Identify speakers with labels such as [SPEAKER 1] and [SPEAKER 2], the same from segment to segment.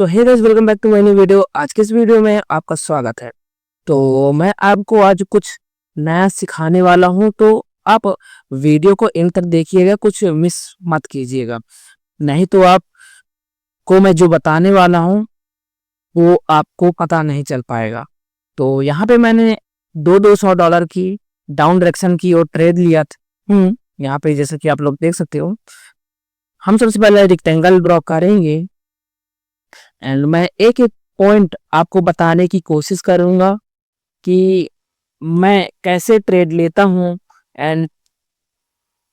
[SPEAKER 1] So hey guys, welcome back to my new video. आज के इस वीडियो में आपका स्वागत है। तो मैं आपको आज कुछ नया सिखाने वाला हूं, तो आप वीडियो को एंड तक देखिएगा, कुछ मिस मत कीजिएगा, नहीं तो आपको मैं जो बताने वाला हूं वो आपको पता नहीं चल पाएगा। तो यहाँ पे मैंने $200 की डाउन डायरेक्शन की और ट्रेड लिया था। यहाँ पे जैसे कि आप लोग देख सकते हो, हम सबसे पहले रेक्टेंगल ड्रॉ करेंगे एंड मैं एक एक पॉइंट आपको बताने की कोशिश करूंगा कि मैं कैसे ट्रेड लेता हूं एंड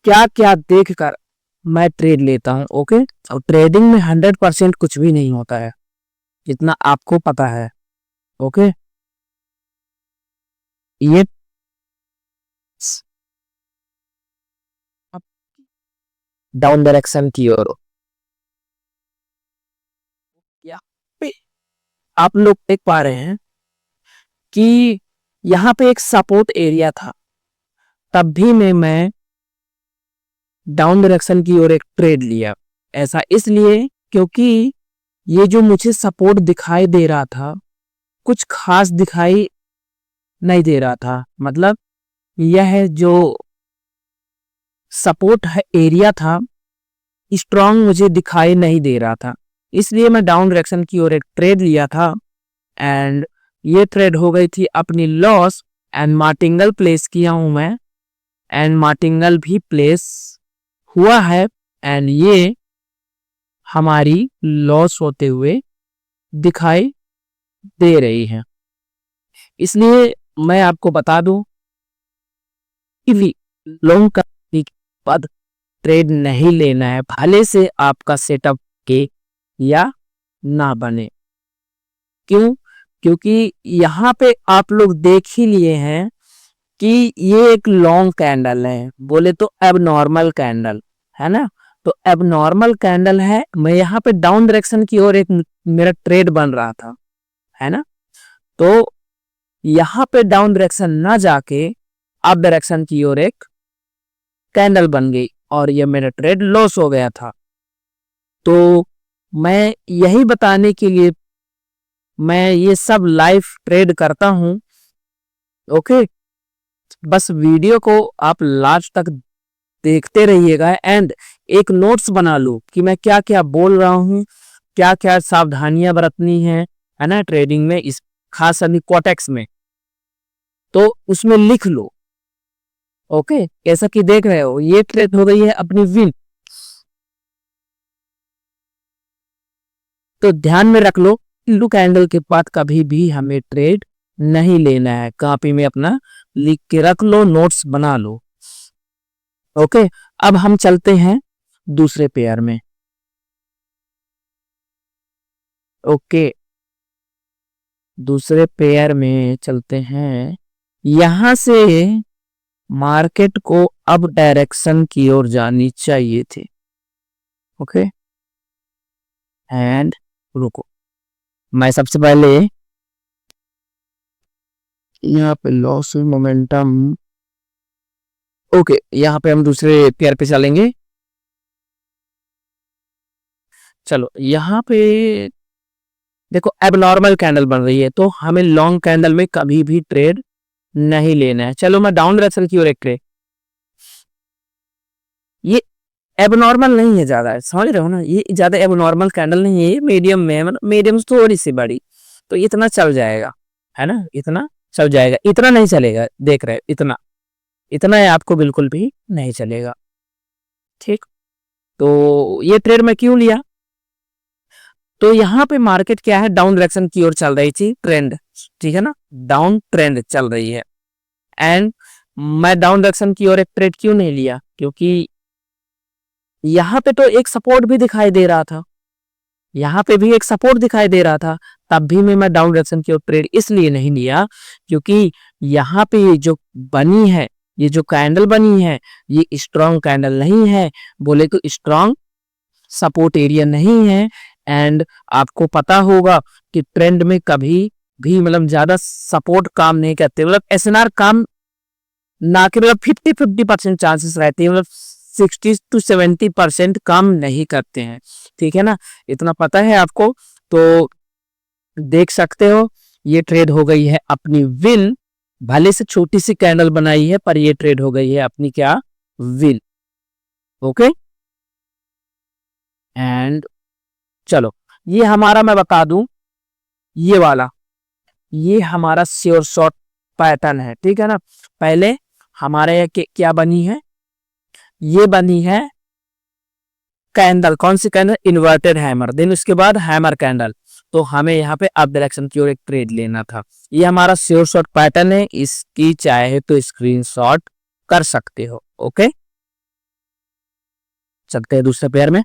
[SPEAKER 1] क्या क्या देखकर मैं ट्रेड लेता हूं। ओके, और ट्रेडिंग में 100% कुछ भी नहीं होता है, जितना आपको पता है। ओके, ये डाउन डायरेक्शन की ओर यहाँ पे आप लोग देख पा रहे हैं कि यहाँ पे एक सपोर्ट एरिया था, तब भी मैं डाउन डायरेक्शन की ओर एक ट्रेड लिया। ऐसा इसलिए क्योंकि ये जो मुझे सपोर्ट दिखाई दे रहा था, कुछ खास दिखाई नहीं दे रहा था। मतलब यह जो सपोर्ट एरिया था, स्ट्रांग मुझे दिखाई नहीं दे रहा था, इसलिए मैं डाउन डायरेक्शन की ओर एक ट्रेड लिया था एंड ये ट्रेड हो गई थी अपनी लॉस एंड मार्टिंगल प्लेस किया हूं मैं एंड मार्टिंगल भी प्लेस हुआ है एंड ये हमारी लॉस होते हुए दिखाई दे रही है। इसलिए मैं आपको बता दूं कि लॉन्ग करने के बाद ट्रेड नहीं लेना है, भले से आपका सेटअप के या ना बने। क्यों? क्योंकि यहाँ पे आप लोग देख ही लिए हैं कि ये एक लॉन्ग कैंडल है, बोले तो एबनॉर्मल कैंडल है ना। तो एबनॉर्मल कैंडल है, मैं यहाँ पे डाउन डायरेक्शन की ओर एक मेरा ट्रेड बन रहा था, है ना। तो यहाँ पे डाउन डायरेक्शन ना जाके अप डायरेक्शन की ओर एक कैंडल बन गई और ये मेरा ट्रेड लॉस हो गया था। तो मैं यही बताने के लिए मैं ये सब लाइव ट्रेड करता हूं। ओके, बस वीडियो को आप लास्ट तक देखते रहिएगा एंड एक नोट्स बना लो कि मैं क्या क्या बोल रहा हूँ, क्या क्या सावधानियां बरतनी है ना ट्रेडिंग में, इस खास अभी कोटेक्स में, तो उसमें लिख लो। ओके, जैसा कि देख रहे हो ये ट्रेड हो गई है अपनी विन। तो ध्यान में रख लो, लू कैंडल के बाद कभी भी हमें ट्रेड नहीं लेना है। कॉपी में अपना लिख के रख लो, नोट्स बना लो। ओके, अब हम चलते हैं दूसरे पेयर में। ओके, दूसरे पेयर में चलते हैं। यहां से मार्केट को अब डायरेक्शन की ओर जानी चाहिए थी। ओके, एंड रुको, मैं सबसे पहले यहाँ पे लॉस मोमेंटम। ओके, यहाँ पे हम दूसरे पेयर पे चलेंगे। चलो, यहाँ पे देखो एबनॉर्मल कैंडल बन रही है, तो हमें लॉन्ग कैंडल में कभी भी ट्रेड नहीं लेना है। चलो, मैं डाउन डायरेक्शन की ओर एक ट्रेड, ये एबनॉर्मल नहीं है ज्यादा, समझ रहे हो ना, ये ज्यादा एबनॉर्मल कैंडल नहीं है, ये मीडियम में है, मतलब मीडियम थोड़ी सी बड़ी, तो इतना चल जाएगा, है ना, इतना चल जाएगा। इतना नहीं चलेगा, देख रहे हो, इतना इतना है, आपको बिल्कुल भी नहीं चलेगा। ठीक, तो ये ट्रेड मैं क्यों लिया, तो यहाँ पे मार्केट क्या है, डाउन डायरेक्शन की ओर चल रही थी, ट्रेंड, ठीक है ना, डाउन ट्रेंड चल रही है एंड मैं डाउन डायरेक्शन की ओर एक ट्रेड क्यों नहीं लिया, क्योंकि यहाँ पे तो एक सपोर्ट भी दिखाई दे रहा था, यहाँ पे भी एक सपोर्ट दिखाई दे रहा था, तब भी मैं डाउन डायरेक्शन की ओर ट्रेड इसलिए नहीं लिया क्योंकि यहाँ पे ये जो बनी है, ये जो कैंडल बनी है, ये स्ट्रॉन्ग कैंडल नहीं है, बोले तो स्ट्रॉन्ग सपोर्ट एरिया नहीं है। एंड आपको पता होगा कि ट्रेंड में कभी भी मतलब ज्यादा सपोर्ट काम नहीं करते, मतलब एसएनआर काम ना के मतलब 50-50% चांसेस रहते हैं, मतलब 60 to 70% काम नहीं करते हैं, ठीक है ना, इतना पता है आपको। तो देख सकते हो ये ट्रेड हो गई है अपनी विन। भले से छोटी सी कैंडल बनाई है पर ये ट्रेड हो गई है अपनी क्या, विन। ओके, एंड चलो ये हमारा, मैं बता दूं, ये वाला ये हमारा श्योर शॉट पैटर्न है, ठीक है ना। पहले हमारे क्या बनी है, ये बनी है कैंडल, कौन सी कैंडल, इन्वर्टेड हैमर। देन उसके बाद हैमर कैंडल, तो हमें यहाँ पे अप डायरेक्शन की ओर एक ट्रेड लेना था। ये हमारा श्योर शॉट पैटर्न है, इसकी चाहे तो स्क्रीनशॉट कर सकते हो। ओके, चलते हैं दूसरे पेयर में।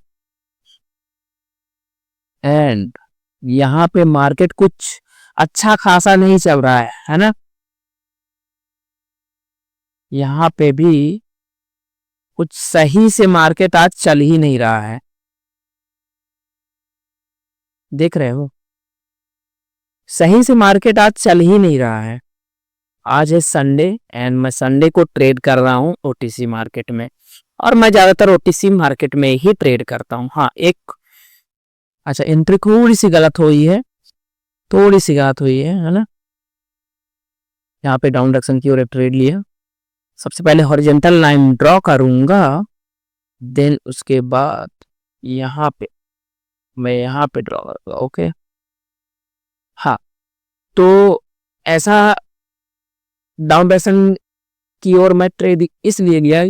[SPEAKER 1] एंड यहाँ पे मार्केट कुछ अच्छा खासा नहीं चल रहा है ना। यहाँ पे भी कुछ सही से मार्केट आज चल ही नहीं रहा है, देख रहे हो, सही से मार्केट आज चल ही नहीं रहा है। आज है संडे एंड मैं संडे को ट्रेड कर रहा हूँ ओटीसी मार्केट में, और मैं ज्यादातर ओटीसी मार्केट में ही ट्रेड करता हूँ। हाँ, एक अच्छा एंट्री थोड़ी सी गलत हुई है, थोड़ी सी गलत हुई है ना। यहाँ पे डाउन डायरेक्शन की ओर एक ट्रेड लिया। सबसे पहले हॉरिजॉन्टल लाइन ड्रॉ करूंगा, देन उसके बाद यहाँ पे मैं यहाँ पे ड्रॉ करूंगा। ओके, हाँ, तो ऐसा डाउन डायरेक्शन की ओर मैं ट्रेड इसलिए लिया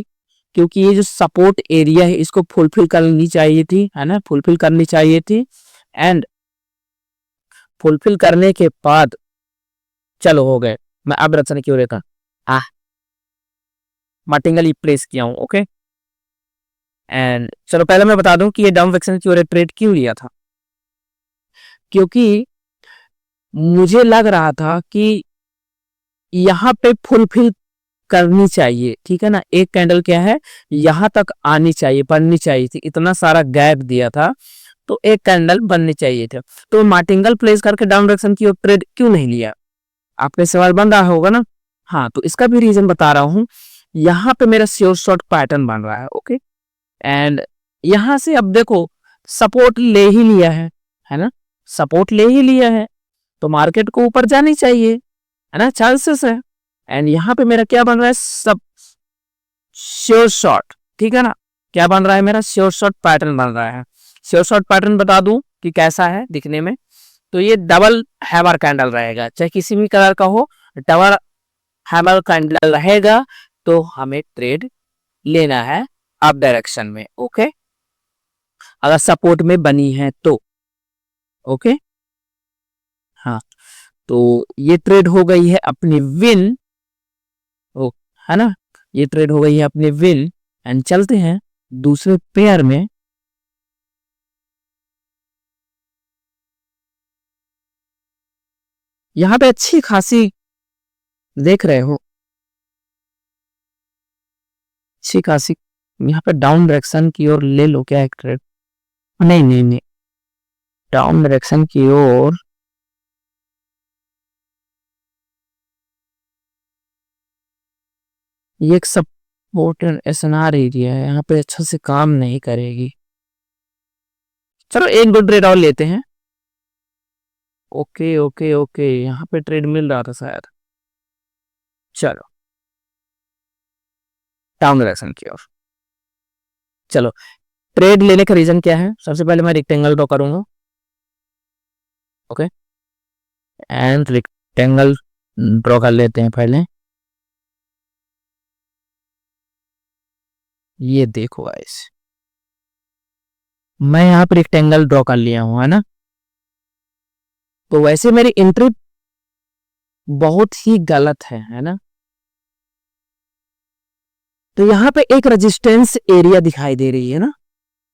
[SPEAKER 1] क्योंकि ये जो सपोर्ट एरिया है इसको फुलफिल करनी चाहिए थी, है ना, फुलफिल करनी चाहिए थी। एंड फुलफिल करने के बाद चलो हो गए, मैं अब डायरेक्शन की ओर रहता मटिंगली प्लेस किया हूँ। ओके, एंड चलो पहले मैं बता दूं कि ये डाउन डायरेक्शन की ओर ट्रेड क्यों लिया था। क्योंकि मुझे लग रहा था कि यहाँ पे फुलफिल करनी चाहिए, ठीक है ना। एक कैंडल क्या है, यहां तक आनी चाहिए, बननी चाहिए थी, इतना सारा गैप दिया था तो एक कैंडल बननी चाहिए थे। तो मार्टिंगल प्लेस करके डाउन डायरेक्शन की ओर ट्रेड क्यों नहीं लिया, आपके सवाल बन रहा होगा ना। हाँ, तो इसका भी रीजन बता रहा हूँ। यहाँ पे मेरा श्योर शॉट पैटर्न बन रहा है। ओके, एंड यहां से अब देखो सपोर्ट ले ही लिया है ना, सपोर्ट ले ही लिया है तो मार्केट को ऊपर जानी चाहिए, है ना, चांसेस है। एंड यहाँ पे मेरा क्या बन रहा है, सब श्योर शॉट, ठीक है ना। क्या बन रहा है, मेरा श्योर शॉट पैटर्न बन रहा है। श्योर शॉट पैटर्न बता दूं कि कैसा है दिखने में, तो ये डबल हैमर कैंडल रहेगा, चाहे किसी भी कलर का हो, डबल हैमर कैंडल रहेगा। तो हमें ट्रेड लेना है अप डायरेक्शन में। ओके, अगर सपोर्ट में बनी है तो। ओके, हाँ, तो ये ट्रेड हो गई है अपनी विन, ओ, है ना, ये ट्रेड हो गई है अपनी विन। एंड चलते हैं दूसरे पेयर में। यहां पे अच्छी खासी देख रहे हो, अच्छी खासी यहाँ पे डाउन डायरेक्शन की ओर ले लो क्या एक ट्रेड, नहीं नहीं नहीं, डाउन डायरेक्शन की ओर ये एक सपोर्ट एंड एसएनआर एरिया है, यहाँ पे अच्छा से काम नहीं करेगी। चलो एक गुड ट्रेड और लेते हैं। ओके ओके ओके, यहाँ पे ट्रेड मिल रहा था शायद। चलो डाउन डायरेक्शन की ओर, चलो ट्रेड लेने का रीजन क्या है, सबसे पहले मैं रेक्टेंगल ड्रॉ करूंगा। ओके, एंड रेक्टेंगल ड्रॉ कर लेते हैं पहले। ये देखो गाइस, मैं यहाँ पर रेक्टेंगल ड्रॉ कर लिया हूं, है ना। तो वैसे मेरी एंट्री बहुत ही गलत है ना। तो यहाँ पे एक रेजिस्टेंस एरिया दिखाई दे रही है ना,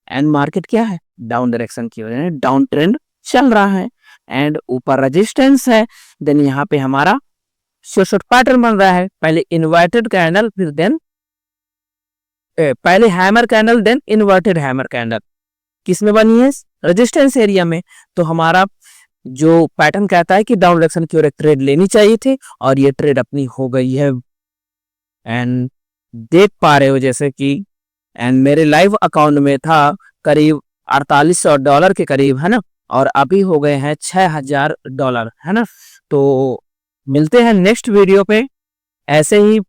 [SPEAKER 1] एंड मार्केट क्या है, डाउन डायरेक्शन की वजह से डाउन ट्रेंड चल रहा है, एंड ऊपर रेजिस्टेंस है। देन यहाँ पे हमारा शॉर्ट पैटर्न बन रहा है, पहले इन्वर्टेड कैंडल, फिर देन पहले hammer candle, then inverted hammer candle. किस में बनी है, रेजिस्टेंस एरिया में। तो हमारा जो पैटर्न कहता है कि डाउन डायरेक्शन की ओर एक ट्रेड लेनी चाहिए थी, और ये ट्रेड अपनी हो गई है। एंड देख पा रहे हो जैसे कि, एंड मेरे लाइव अकाउंट में था करीब $4800 के करीब, है ना। और अभी हो गए हैं $6000, है ना। तो मिलते हैं नेक्स्ट वीडियो पे। ऐसे ही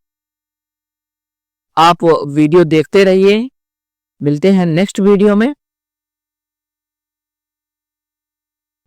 [SPEAKER 1] आप वीडियो देखते रहिए। मिलते हैं नेक्स्ट वीडियो में।